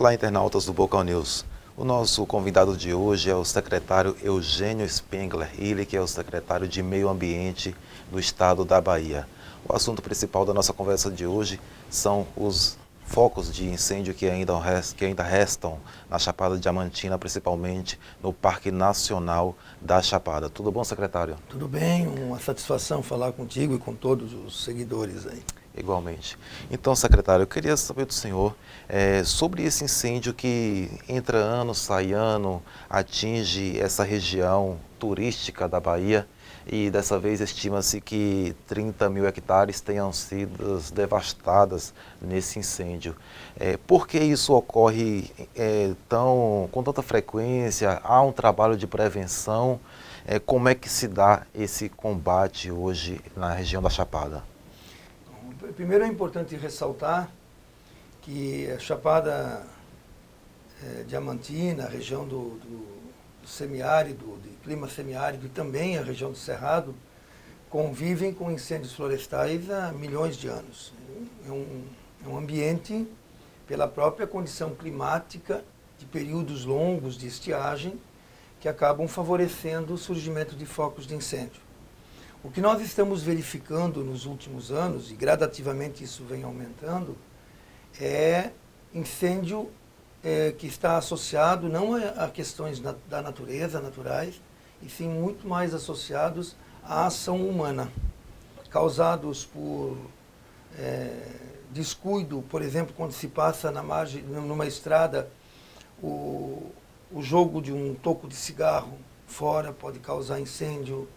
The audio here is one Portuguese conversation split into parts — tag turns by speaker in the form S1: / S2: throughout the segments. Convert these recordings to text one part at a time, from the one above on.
S1: Olá, internautas do Bocal News. O nosso convidado de hoje é o secretário Eugênio Spengler, ele que é o secretário de Meio Ambiente do estado da Bahia. O assunto principal da nossa conversa de hoje são os focos de incêndio que ainda restam na Chapada Diamantina, principalmente no Parque Nacional da Chapada. Tudo bom, secretário?
S2: Tudo bem, uma satisfação falar contigo e com todos os seguidores aí.
S1: Igualmente. Então, secretário, eu queria saber do senhor sobre esse incêndio que entra ano, sai ano, atinge essa região turística da Bahia e dessa vez estima-se que 30 mil hectares tenham sido devastadas nesse incêndio. Por que isso ocorre com tanta frequência? Há um trabalho de prevenção? Como é que se dá esse combate hoje na região da Chapada?
S2: Primeiro é importante ressaltar que a Chapada Diamantina, a região do semiárido, de clima semiárido e também a região do Cerrado, convivem com incêndios florestais há milhões de anos. É um ambiente, pela própria condição climática, de períodos longos de estiagem, que acabam favorecendo o surgimento de focos de incêndio. O que nós estamos verificando nos últimos anos, e gradativamente isso vem aumentando, é incêndio que está associado não a questões da natureza, naturais, e sim muito mais associados à ação humana, causados por descuido, por exemplo, quando se passa na margem, numa estrada, o jogo de um toco de cigarro fora pode causar incêndio.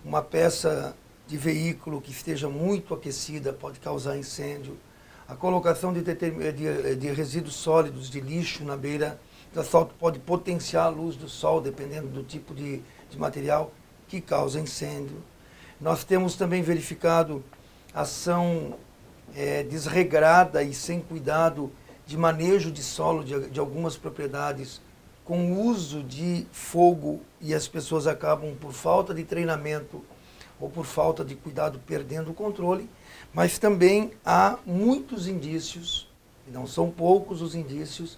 S2: Uma peça de veículo que esteja muito aquecida pode causar incêndio. A colocação de resíduos sólidos, de lixo na beira do asfalto pode potenciar a luz do sol, dependendo do tipo de material que causa incêndio. Nós temos também verificado ação desregrada e sem cuidado de manejo de solo de algumas propriedades com o uso de fogo, e as pessoas acabam, por falta de treinamento ou por falta de cuidado, perdendo o controle. Mas também há muitos indícios, e não são poucos os indícios,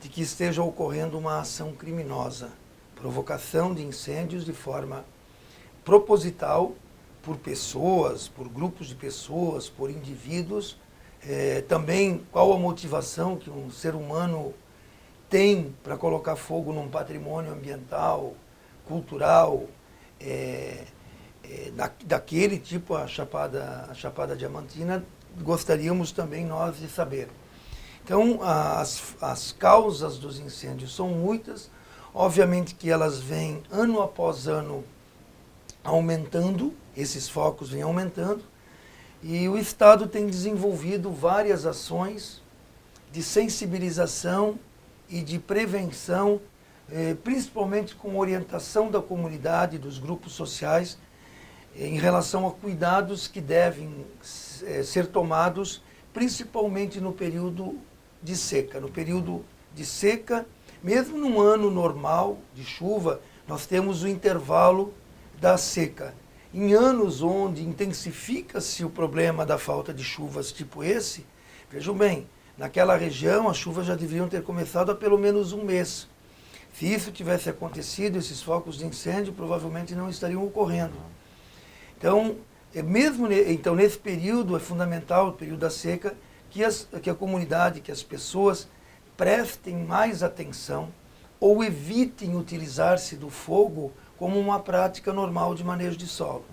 S2: de que esteja ocorrendo uma ação criminosa, provocação de incêndios de forma proposital por pessoas, por grupos de pessoas, por indivíduos. Também qual a motivação que um ser humano tem para colocar fogo num patrimônio ambiental, cultural, daquele tipo, a Chapada Diamantina, gostaríamos também nós de saber. Então, as causas dos incêndios são muitas, obviamente que elas vêm ano após ano aumentando, esses focos vêm aumentando, e o Estado tem desenvolvido várias ações de sensibilização e de prevenção, principalmente com orientação da comunidade, dos grupos sociais, em relação a cuidados que devem ser tomados, principalmente no período de seca. No período de seca, mesmo num ano normal de chuva, nós temos o intervalo da seca. Em anos onde intensifica-se o problema da falta de chuvas tipo esse, vejam bem, naquela região, as chuvas já deveriam ter começado há pelo menos um mês. Se isso tivesse acontecido, esses focos de incêndio provavelmente não estariam ocorrendo. Então, nesse período é fundamental, o período da seca, que a comunidade, que as pessoas prestem mais atenção ou evitem utilizar-se do fogo como uma prática normal de manejo de solo.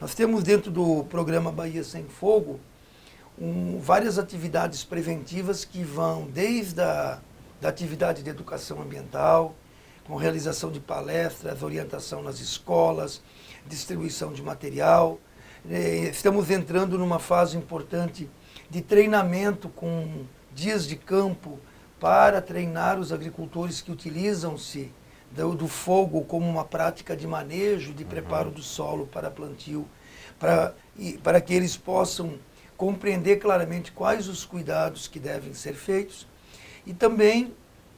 S2: Nós temos dentro do programa Bahia Sem Fogo, várias atividades preventivas que vão desde da atividade de educação ambiental, com realização de palestras, orientação nas escolas, distribuição de material. Estamos entrando numa fase importante de treinamento com dias de campo para treinar os agricultores que utilizam-se do fogo como uma prática de manejo, de preparo do solo para plantio, para que eles possam compreender claramente quais os cuidados que devem ser feitos. E também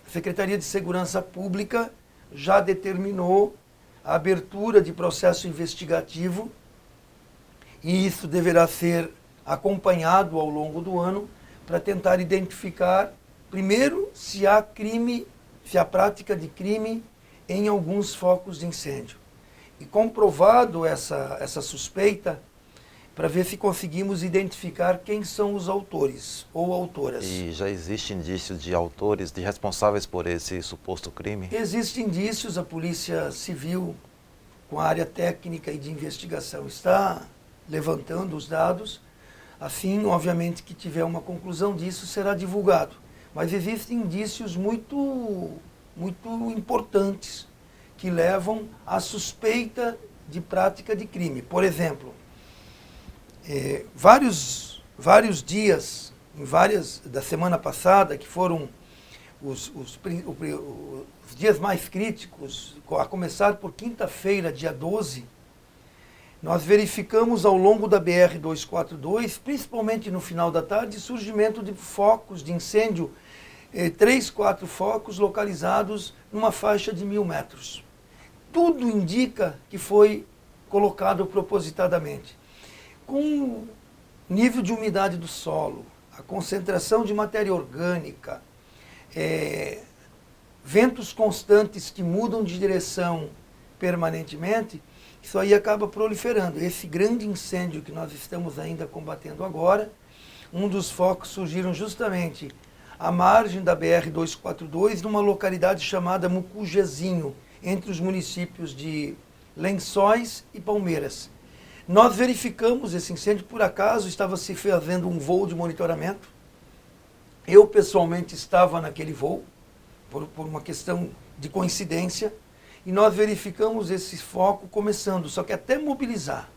S2: a Secretaria de Segurança Pública já determinou a abertura de processo investigativo, e isso deverá ser acompanhado ao longo do ano para tentar identificar Primeiro, se há crime, se há prática de crime em alguns focos de incêndio. E comprovado essa suspeita, para ver se conseguimos identificar quem são os autores ou autoras.
S1: E já existe indício de autores, de responsáveis por esse suposto crime?
S2: Existem indícios, a Polícia Civil, com a área técnica e de investigação, está levantando os dados. Assim, obviamente, que tiver uma conclusão disso, será divulgado. Mas existem indícios muito importantes que levam à suspeita de prática de crime. Por exemplo, vários dias, da semana passada, que foram os dias mais críticos, a começar por quinta-feira, dia 12, nós verificamos ao longo da BR-242, principalmente no final da tarde, surgimento de focos de incêndio, 3, 4 focos localizados numa faixa de 1.000 metros. Tudo indica que foi colocado propositadamente. Com o nível de umidade do solo, a concentração de matéria orgânica, ventos constantes que mudam de direção permanentemente, isso aí acaba proliferando. Esse grande incêndio que nós estamos ainda combatendo agora, um dos focos surgiram justamente à margem da BR-242, numa localidade chamada Mucujezinho, entre os municípios de Lençóis e Palmeiras. Nós verificamos esse incêndio, por acaso estava se fazendo um voo de monitoramento. Eu pessoalmente estava naquele voo, por uma questão de coincidência, e nós verificamos esse foco começando, só que até mobilizar,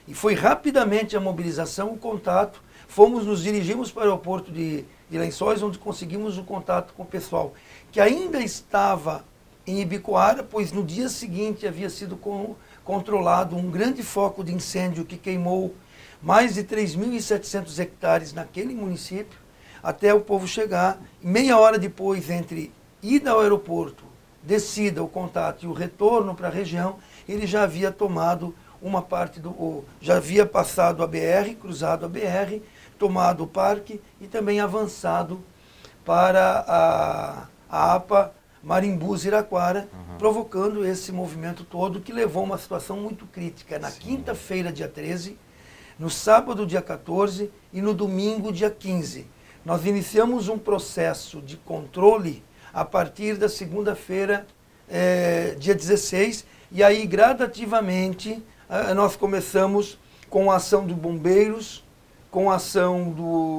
S2: e foi rapidamente a mobilização, o contato, nos dirigimos para o aeroporto de Lençóis, onde conseguimos o contato com o pessoal, que ainda estava em Ibicoara, pois no dia seguinte havia sido controlado um grande foco de incêndio que queimou mais de 3.700 hectares naquele município, até o povo chegar. Meia hora depois, entre ida ao aeroporto, descida, o contato e o retorno para a região, ele já havia tomado uma parte já havia passado a BR, cruzado a BR, tomado o parque e também avançado para a APA Marimbus Iraquara, provocando esse movimento todo que levou a uma situação muito crítica. Na quinta-feira, dia 13, no sábado, dia 14 e no domingo, dia 15. Nós iniciamos um processo de controle a partir da segunda-feira, dia 16, e aí gradativamente nós começamos com a ação dos bombeiros, com a ação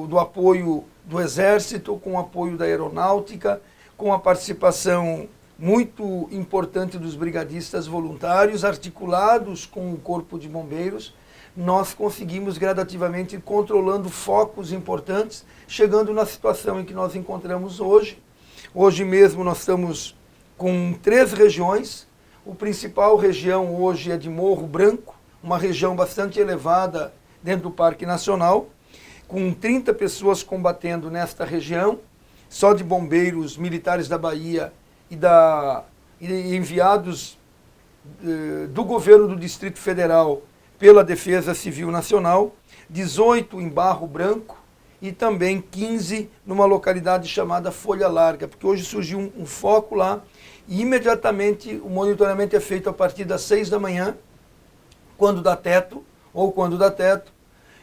S2: do apoio do Exército, com o apoio da Aeronáutica, com a participação muito importante dos brigadistas voluntários, articulados com o Corpo de Bombeiros. Nós conseguimos gradativamente ir controlando focos importantes, chegando na situação em que nós encontramos hoje. Hoje mesmo nós estamos com 3 regiões. A principal região hoje é de Morro Branco, uma região bastante elevada dentro do Parque Nacional, com 30 pessoas combatendo nesta região, só de bombeiros militares da Bahia e enviados do governo do Distrito Federal pela Defesa Civil Nacional, 18 em Barro Branco e também 15 numa localidade chamada Folha Larga, porque hoje surgiu um foco lá e imediatamente o monitoramento é feito a partir das 6 da manhã, quando dá teto,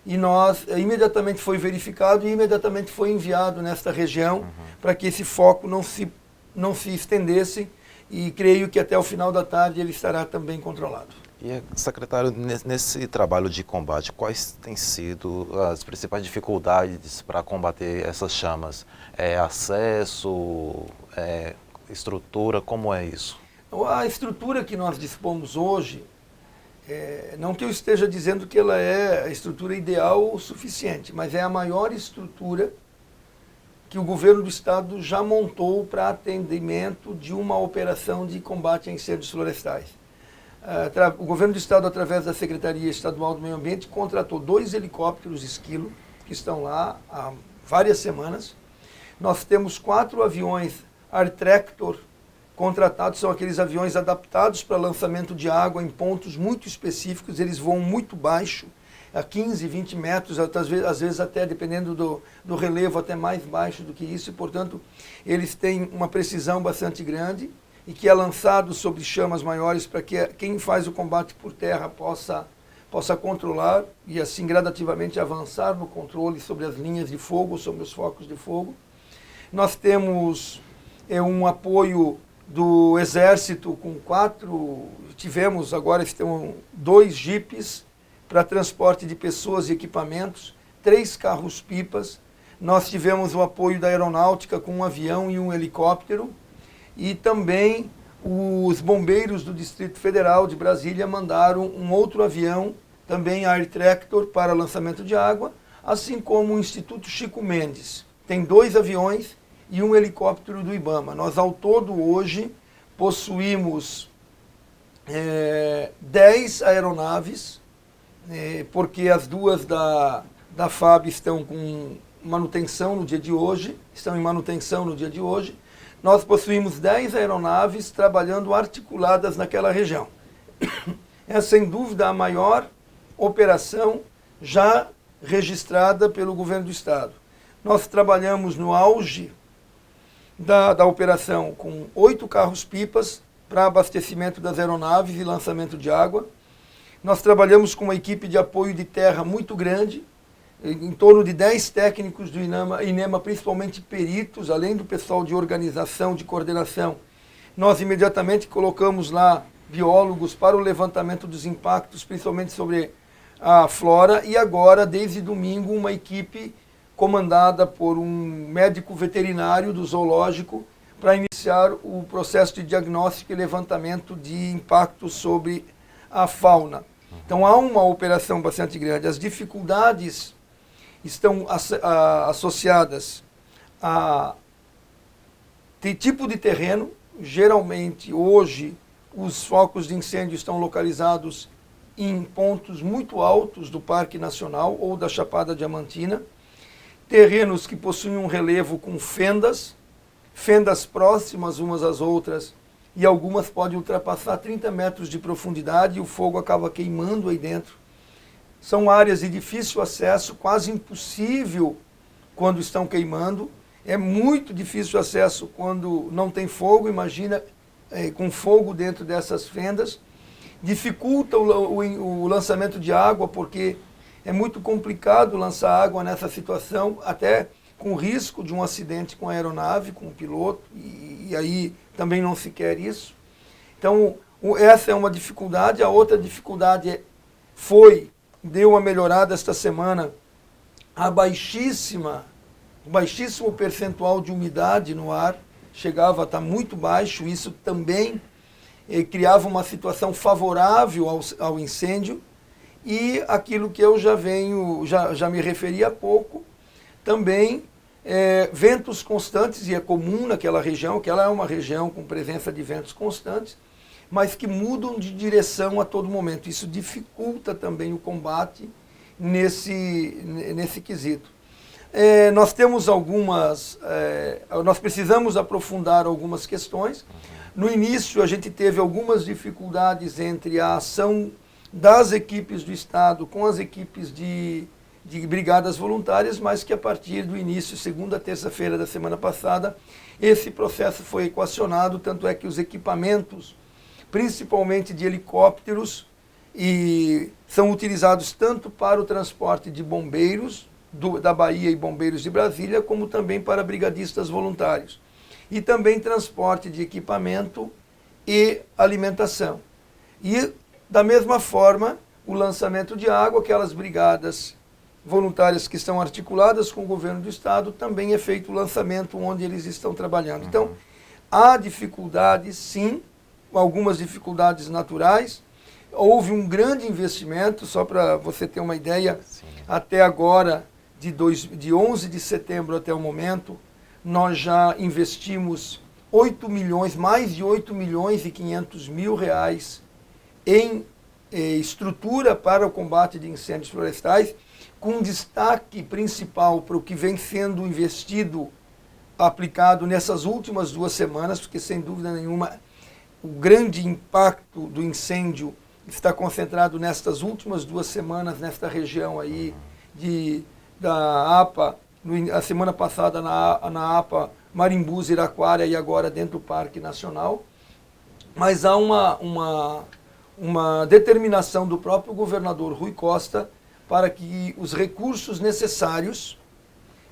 S2: e nós imediatamente foi verificado e imediatamente foi enviado nesta região para que esse foco não se estendesse, e creio que até o final da tarde ele estará também controlado.
S1: E, secretário, nesse trabalho de combate, quais têm sido as principais dificuldades para combater essas chamas? Acesso, estrutura, como é isso?
S2: A estrutura que nós dispomos hoje, não que eu esteja dizendo que ela é a estrutura ideal ou suficiente, mas é a maior estrutura que o governo do estado já montou para atendimento de uma operação de combate a incêndios florestais. O governo do estado, através da Secretaria Estadual do Meio Ambiente, contratou 2 helicópteros Esquilo, que estão lá há várias semanas. Nós temos 4 aviões Air Tractor contratados, são aqueles aviões adaptados para lançamento de água em pontos muito específicos, eles voam muito baixo, a 15, 20 metros, às vezes até, dependendo do relevo, até mais baixo do que isso, e, portanto, eles têm uma precisão bastante grande e que é lançado sobre chamas maiores para que quem faz o combate por terra possa controlar e, assim, gradativamente avançar no controle sobre as linhas de fogo, sobre os focos de fogo. Nós temos um apoio do Exército com tivemos agora estão 2 jipes para transporte de pessoas e equipamentos, 3 carros-pipas. Nós tivemos o apoio da Aeronáutica com um avião e um helicóptero. E também os bombeiros do Distrito Federal de Brasília mandaram um outro avião, também Air Tractor, para lançamento de água, assim como o Instituto Chico Mendes. Tem 2 aviões e um helicóptero do IBAMA. Nós, ao todo, hoje, possuímos 10 aeronaves, porque as 2 da FAB estão com manutenção no dia de hoje, estão em manutenção no dia de hoje. Nós possuímos 10 aeronaves trabalhando articuladas naquela região. É, sem dúvida, a maior operação já registrada pelo governo do Estado. Nós trabalhamos no auge da operação com 8 carros-pipas para abastecimento das aeronaves e lançamento de água. Nós trabalhamos com uma equipe de apoio de terra muito grande, em torno de 10 técnicos do INEMA, principalmente peritos, além do pessoal de organização, de coordenação. Nós imediatamente colocamos lá biólogos para o levantamento dos impactos, principalmente sobre a flora, e agora, desde domingo, uma equipe comandada por um médico veterinário do zoológico para iniciar o processo de diagnóstico e levantamento de impactos sobre a fauna. Então há uma operação bastante grande. As dificuldades estão associadas a tipo de terreno. Geralmente, hoje, os focos de incêndio estão localizados em pontos muito altos do Parque Nacional ou da Chapada Diamantina. Terrenos que possuem um relevo com fendas próximas umas às outras, e algumas podem ultrapassar 30 metros de profundidade e o fogo acaba queimando aí dentro. São áreas de difícil acesso, quase impossível quando estão queimando. É muito difícil acesso quando não tem fogo, imagina com fogo dentro dessas fendas. Dificulta o lançamento de água, porque é muito complicado lançar água nessa situação, até com risco de um acidente com a aeronave, com o piloto, e aí também não se quer isso. Então, essa é uma dificuldade. A outra dificuldade deu uma melhorada esta semana, o baixíssimo percentual de umidade no ar, chegava a estar muito baixo, isso também criava uma situação favorável ao incêndio, e aquilo que eu já me referi há pouco, também ventos constantes, e é comum naquela região, que ela é uma região com presença de ventos constantes, mas que mudam de direção a todo momento. Isso dificulta também o combate nesse quesito. Nós temos nós precisamos aprofundar algumas questões. No início, a gente teve algumas dificuldades entre a ação das equipes do Estado com as equipes de brigadas voluntárias, mas que a partir do início, segunda, terça-feira da semana passada, esse processo foi equacionado, tanto é que os equipamentos, principalmente de helicópteros, são utilizados tanto para o transporte de bombeiros da Bahia e bombeiros de Brasília, como também para brigadistas voluntários. E também transporte de equipamento e alimentação. E, da mesma forma, o lançamento de água, aquelas brigadas voluntárias que estão articuladas com o governo do Estado, também é feito o lançamento onde eles estão trabalhando. Então, há dificuldades, sim, algumas dificuldades naturais. Houve um grande investimento, só para você ter uma ideia, até agora, de 11 de setembro até o momento, nós já investimos mais de 8 milhões e 500 mil reais em estrutura para o combate de incêndios florestais, com destaque principal para o que vem sendo investido, aplicado nessas últimas 2 semanas, porque sem dúvida nenhuma o grande impacto do incêndio está concentrado nestas últimas 2 semanas, nesta região aí da APA, a semana passada na APA Marimbus, Iraquara e agora dentro do Parque Nacional. Mas há uma determinação do próprio governador Rui Costa para que os recursos necessários,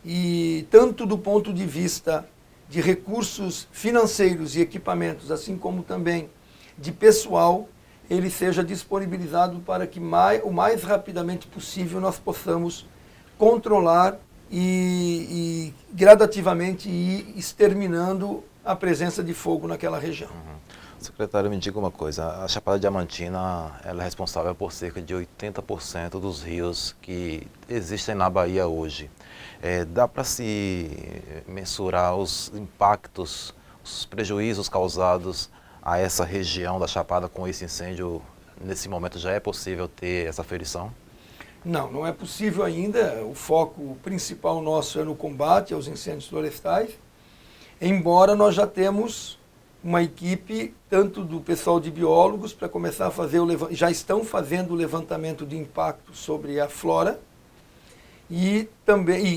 S2: e tanto do ponto de vista de recursos financeiros e equipamentos, assim como também de pessoal, ele seja disponibilizado para que o mais rapidamente possível nós possamos controlar e gradativamente ir exterminando a presença de fogo naquela região.
S1: Secretário, me diga uma coisa, a Chapada Diamantina ela é responsável por cerca de 80% dos rios que existem na Bahia hoje. Dá para se mensurar os impactos, os prejuízos causados a essa região da Chapada com esse incêndio? Nesse momento já é possível ter essa aferição?
S2: Não, não é possível ainda. O foco principal nosso é no combate aos incêndios florestais, embora nós já temos uma equipe, tanto do pessoal de biólogos, para começar a fazer já estão fazendo o levantamento de impacto sobre a flora e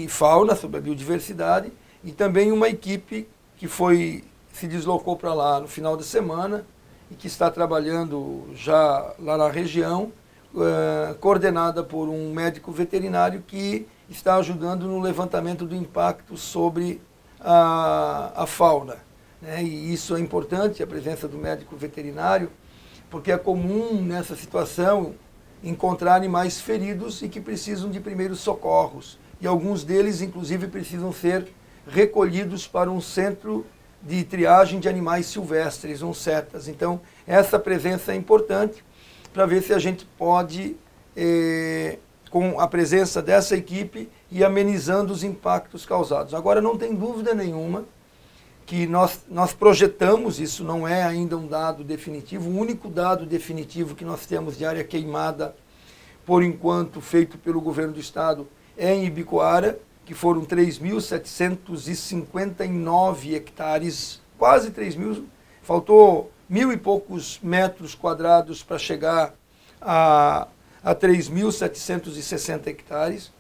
S2: fauna, sobre a biodiversidade, e também uma equipe que se deslocou para lá no final da semana e que está trabalhando já lá na região, coordenada por um médico veterinário que está ajudando no levantamento do impacto sobre a fauna. E isso é importante, a presença do médico veterinário, porque é comum nessa situação encontrar animais feridos e que precisam de primeiros socorros. E alguns deles, inclusive, precisam ser recolhidos para um centro de triagem de animais silvestres, um CETAS. Então, essa presença é importante para ver se a gente pode, com a presença dessa equipe, ir amenizando os impactos causados. Agora, não tem dúvida nenhuma que nós projetamos, isso não é ainda um dado definitivo, o único dado definitivo que nós temos de área queimada, por enquanto, feito pelo governo do estado, é em Ibicoara, que foram 3.759 hectares, quase 3.000, faltou 1.000 e poucos metros quadrados para chegar a 3.760 hectares.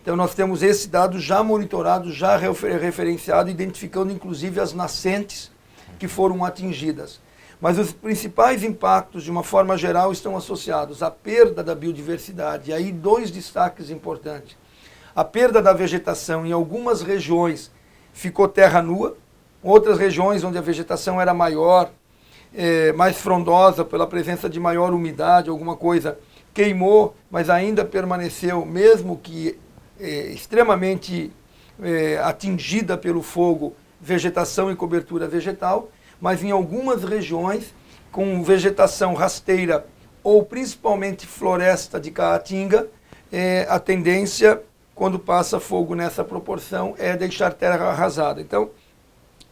S2: Então nós temos esse dado já monitorado, já referenciado, identificando inclusive as nascentes que foram atingidas. Mas os principais impactos, de uma forma geral, estão associados à perda da biodiversidade. E aí 2 destaques importantes. A perda da vegetação em algumas regiões ficou terra nua, outras regiões onde a vegetação era maior, mais frondosa pela presença de maior umidade, alguma coisa queimou, mas ainda permaneceu, mesmo que extremamente atingida pelo fogo, vegetação e cobertura vegetal, mas em algumas regiões com vegetação rasteira ou principalmente floresta de caatinga, a tendência, quando passa fogo nessa proporção, é deixar terra arrasada. Então,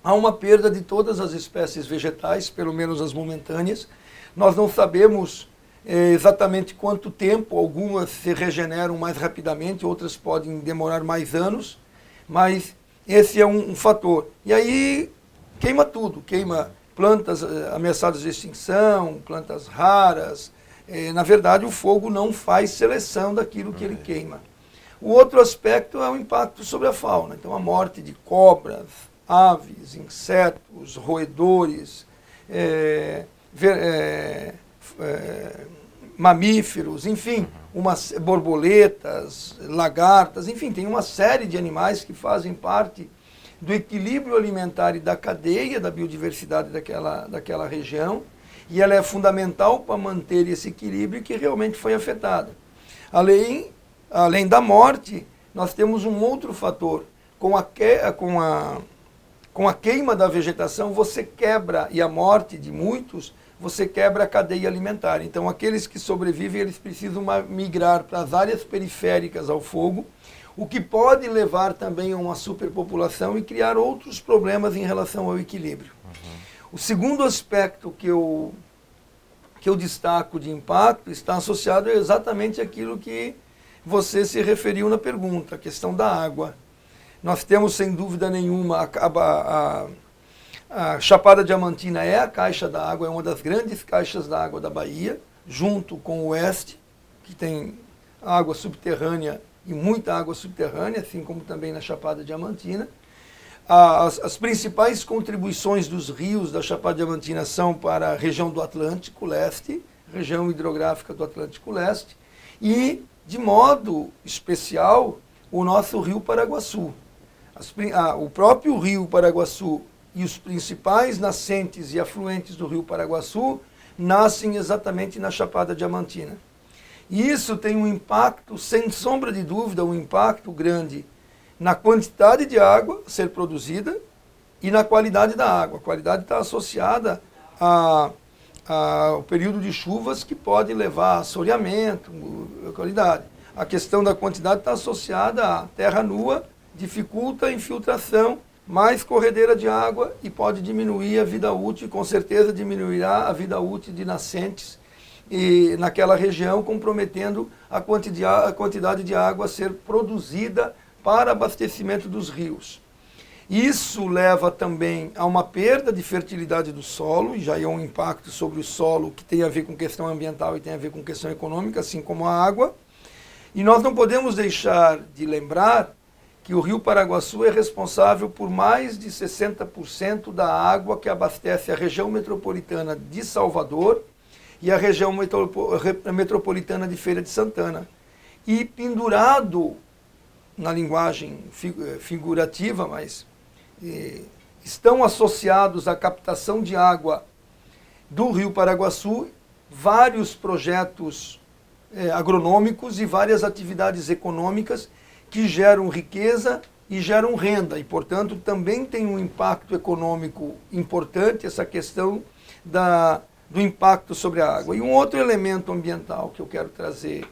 S2: há uma perda de todas as espécies vegetais, pelo menos as momentâneas. Nós não sabemos exatamente quanto tempo, algumas se regeneram mais rapidamente, outras podem demorar mais anos, mas esse é um fator. E aí queima tudo, queima plantas ameaçadas de extinção, plantas raras. Na verdade, o fogo não faz seleção daquilo que ele queima. O outro aspecto é o impacto sobre a fauna, então a morte de cobras, aves, insetos, roedores, mamíferos, enfim, borboletas, lagartas, enfim, tem uma série de animais que fazem parte do equilíbrio alimentar e da cadeia da biodiversidade daquela região, e ela é fundamental para manter esse equilíbrio que realmente foi afetada. Além da morte, nós temos um outro fator. Com a queima da vegetação, você quebra, e a morte de muitos, você quebra a cadeia alimentar. Então, aqueles que sobrevivem, eles precisam migrar para as áreas periféricas ao fogo, o que pode levar também a uma superpopulação e criar outros problemas em relação ao equilíbrio. O segundo aspecto que eu destaco de impacto está associado exatamente àquilo que você se referiu na pergunta, a questão da água. Nós temos, sem dúvida nenhuma, a Chapada Diamantina é a caixa da água, é uma das grandes caixas da água da Bahia. junto com o oeste, que tem água subterrânea e muita água subterrânea, assim como também na Chapada Diamantina. As principais contribuições dos rios da Chapada Diamantina são para a região do Atlântico Leste, região hidrográfica do Atlântico Leste, e, de modo especial, o nosso rio Paraguaçu. O próprio rio Paraguaçu e os principais nascentes e afluentes do rio Paraguaçu nascem exatamente na Chapada Diamantina. E isso tem um impacto, sem sombra de dúvida, um impacto grande na quantidade de água a ser produzida e na qualidade da água. A qualidade está associada ao período de chuvas que pode levar a assoreamento, a qualidade. A questão da quantidade está associada à terra nua, dificulta a infiltração, mais corredeira de água e pode diminuir a vida útil, com certeza diminuirá a vida útil de nascentes e naquela região, comprometendo a quantidade de água a ser produzida para abastecimento dos rios. Isso leva também a uma perda de fertilidade do solo, e já é um impacto sobre o solo que tem a ver com questão ambiental e tem a ver com questão econômica, assim como a água. E nós não podemos deixar de lembrar que o rio Paraguaçu é responsável por mais de 60% da água que abastece a região metropolitana de Salvador e a região metropolitana de Feira de Santana. E pendurado, na linguagem figurativa, mas estão associados à captação de água do rio Paraguaçu vários projetos agronômicos e várias atividades econômicas que geram riqueza e geram renda, e, portanto, também tem um impacto econômico importante essa questão do impacto sobre a água. E um outro elemento ambiental que eu quero trazer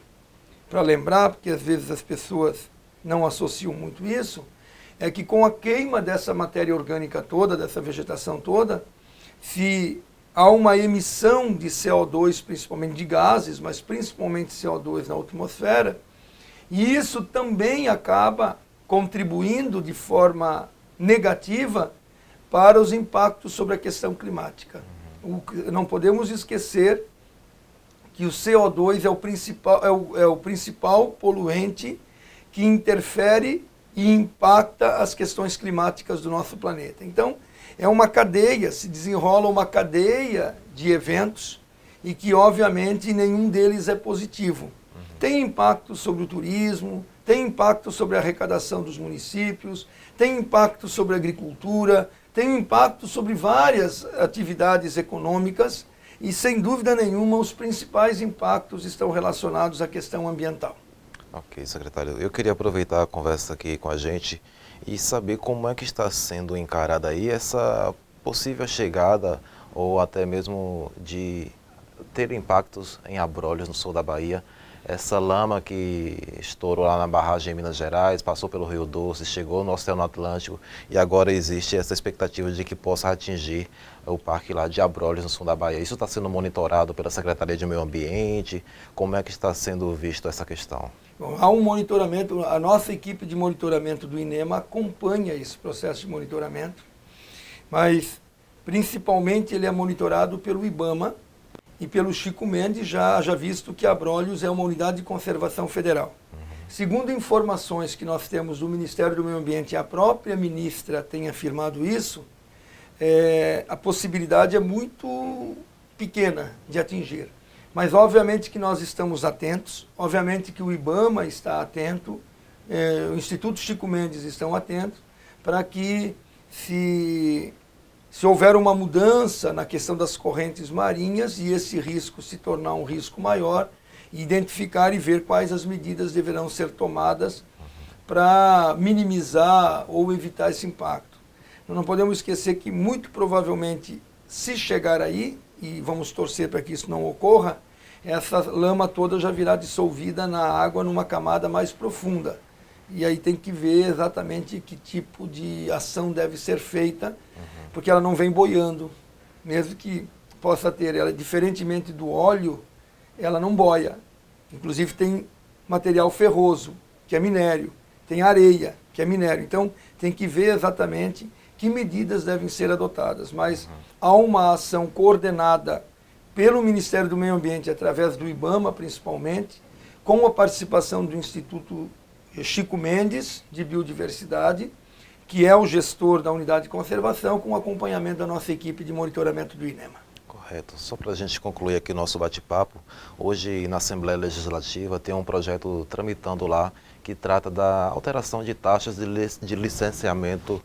S2: para lembrar, porque às vezes as pessoas não associam muito isso, é que com a queima dessa matéria orgânica toda, dessa vegetação toda, se há uma emissão de CO2, principalmente de gases, mas principalmente CO2 na atmosfera, e isso também acaba contribuindo de forma negativa para os impactos sobre a questão climática. Não podemos esquecer que o CO2 é o principal poluente que interfere e impacta as questões climáticas do nosso planeta. Então, é uma cadeia, se desenrola uma cadeia de eventos e que, obviamente, nenhum deles é positivo. Tem impacto sobre o turismo, tem impacto sobre a arrecadação dos municípios, tem impacto sobre a agricultura, tem impacto sobre várias atividades econômicas e, sem dúvida nenhuma, os principais impactos estão relacionados à questão ambiental.
S1: Ok, secretário. Eu queria aproveitar a conversa aqui com a gente e saber como é que está sendo encarada aí essa possível chegada ou até mesmo de ter impactos em Abrolhos, no sul da Bahia. Essa lama que estourou lá na barragem em Minas Gerais, passou pelo Rio Doce, chegou no Oceano Atlântico e agora existe essa expectativa de que possa atingir o parque lá de Abrolhos, no sul da Bahia. Isso está sendo monitorado pela Secretaria de Meio Ambiente? Como é que está sendo visto essa questão?
S2: Bom, há um monitoramento, a nossa equipe de monitoramento do INEMA acompanha esse processo de monitoramento, mas principalmente ele é monitorado pelo IBAMA e pelo Chico Mendes, já visto que Abrolhos é uma unidade de conservação federal. Segundo informações que nós temos do Ministério do Meio Ambiente, e a própria ministra tem afirmado isso, a possibilidade é muito pequena de atingir. Mas, obviamente, que nós estamos atentos, obviamente que o IBAMA está atento, o Instituto Chico Mendes estão atentos, para que, se houver uma mudança na questão das correntes marinhas e esse risco se tornar um risco maior, identificar e ver quais as medidas deverão ser tomadas para minimizar ou evitar esse impacto. Nós não podemos esquecer que, muito provavelmente, se chegar aí, e vamos torcer para que isso não ocorra, essa lama toda já virá dissolvida na água numa camada mais profunda. E aí tem que ver exatamente que tipo de ação deve ser feita, porque ela não vem boiando, mesmo que possa ter. Ela, diferentemente do óleo, ela não boia. Inclusive tem material ferroso, que é minério, tem areia, que é minério. Então tem que ver exatamente que medidas devem ser adotadas. Mas há uma ação coordenada pelo Ministério do Meio Ambiente, através do IBAMA principalmente, com a participação do Instituto Chico Mendes, de Biodiversidade, que é o gestor da unidade de conservação, com o acompanhamento da nossa equipe de monitoramento do INEMA.
S1: Correto. Só para a gente concluir aqui o nosso bate-papo, hoje na Assembleia Legislativa tem um projeto tramitando lá que trata da alteração de taxas de licenciamento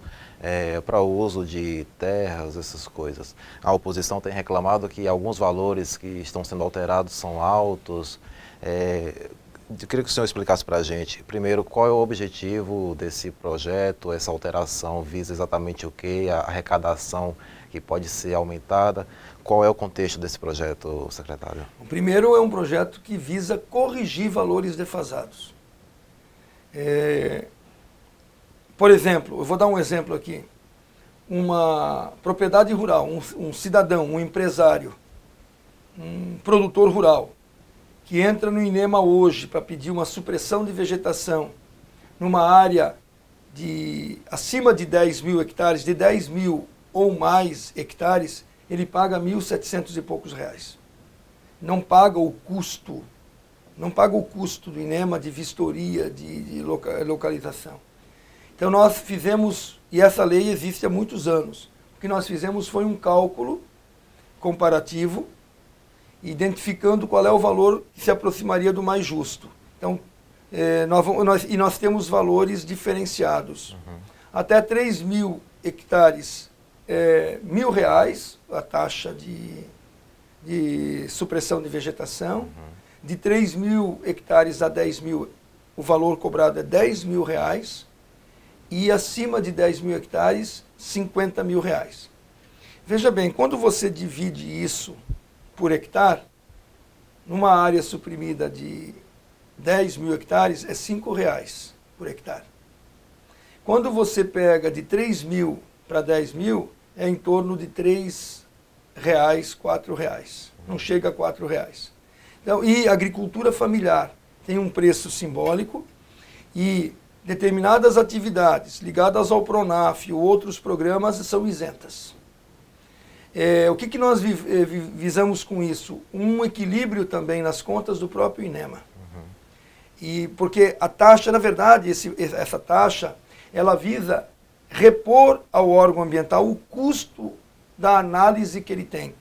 S1: para o uso de terras, essas coisas. A oposição tem reclamado que alguns valores que estão sendo alterados são altos. Eu queria que o senhor explicasse para a gente, primeiro, qual é o objetivo desse projeto, essa alteração visa exatamente o quê, a arrecadação que pode ser aumentada, qual é o contexto desse projeto, secretário?
S2: O primeiro é um projeto que visa corrigir valores defasados. Por exemplo, eu vou dar um exemplo aqui, uma propriedade rural, um cidadão, um empresário, um produtor rural, que entra no INEMA hoje para pedir uma supressão de vegetação numa área acima de 10 mil hectares, de 10 mil ou mais hectares, ele paga 1.700 e poucos reais. Não paga o custo do INEMA de vistoria, de localização. Então nós fizemos, e essa lei existe há muitos anos, o que nós fizemos foi um cálculo comparativo, identificando qual é o valor que se aproximaria do mais justo. Então, nós temos valores diferenciados. Até 3 mil hectares, R$1.000 a taxa de supressão de vegetação. De 3 mil hectares a 10 mil, o valor cobrado é R$10.000. E acima de 10 mil hectares, R$50.000. Veja bem, quando você divide isso por hectare, numa área suprimida de 10 mil hectares, é R$5 por hectare. Quando você pega de 3 mil para 10 mil, é em torno de R$3, R$4. Não chega a R$4. Então, e agricultura familiar tem um preço simbólico e determinadas atividades ligadas ao PRONAF ou outros programas são isentas. O que nós visamos com isso? Um equilíbrio também nas contas do próprio INEMA. E porque a taxa, na verdade, essa taxa, ela visa repor ao órgão ambiental o custo da análise que ele tem.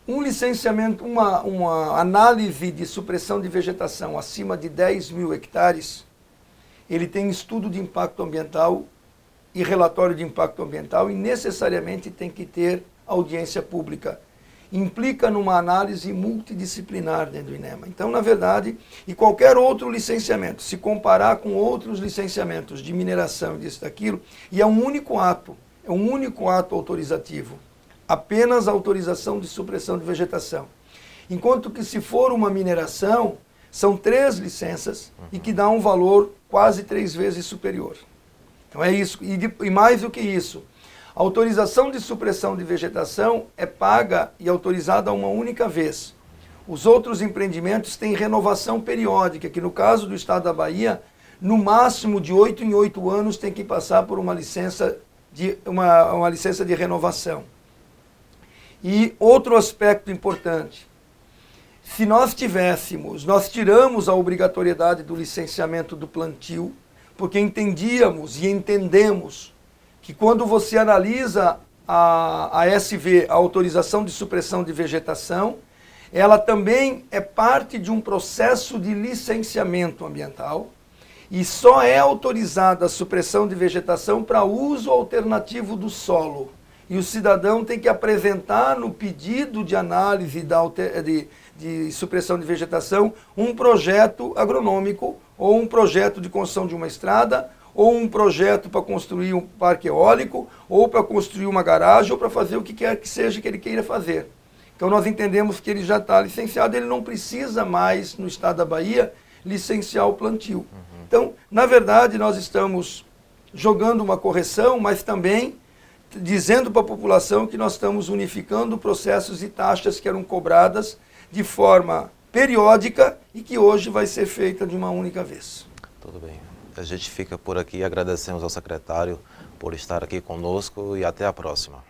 S2: Um licenciamento, uma análise de supressão de vegetação acima de 10 mil hectares, ele tem estudo de impacto ambiental e relatório de impacto ambiental e necessariamente tem que ter audiência pública. Implica numa análise multidisciplinar dentro do INEMA. Então, na verdade, e qualquer outro licenciamento, se comparar com outros licenciamentos de mineração, disso, daquilo, e é um único ato autorizativo, apenas autorização de supressão de vegetação. Enquanto que se for uma mineração, são 3 licenças e que dá um valor quase 3 vezes superior. Então é isso, e mais do que isso, a autorização de supressão de vegetação é paga e autorizada uma única vez. Os outros empreendimentos têm renovação periódica, que no caso do estado da Bahia, no máximo de 8 em 8 anos tem que passar por uma licença de renovação. E outro aspecto importante, se nós tiramos a obrigatoriedade do licenciamento do plantio, porque entendíamos e entendemos que quando você analisa a ASV, a autorização de supressão de vegetação, ela também é parte de um processo de licenciamento ambiental e só é autorizada a supressão de vegetação para uso alternativo do solo. E o cidadão tem que apresentar no pedido de análise de supressão de vegetação um projeto agronômico ou um projeto de construção de uma estrada ou um projeto para construir um parque eólico ou para construir uma garagem ou para fazer o que quer que seja que ele queira fazer. Então nós entendemos que ele já está licenciado, ele não precisa mais, no estado da Bahia, licenciar o plantio. Então, na verdade, nós estamos jogando uma correção, mas também dizendo para a população que nós estamos unificando processos e taxas que eram cobradas de forma periódica e que hoje vai ser feita de uma única vez.
S1: Tudo bem. A gente fica por aqui, agradecemos ao secretário por estar aqui conosco e até a próxima.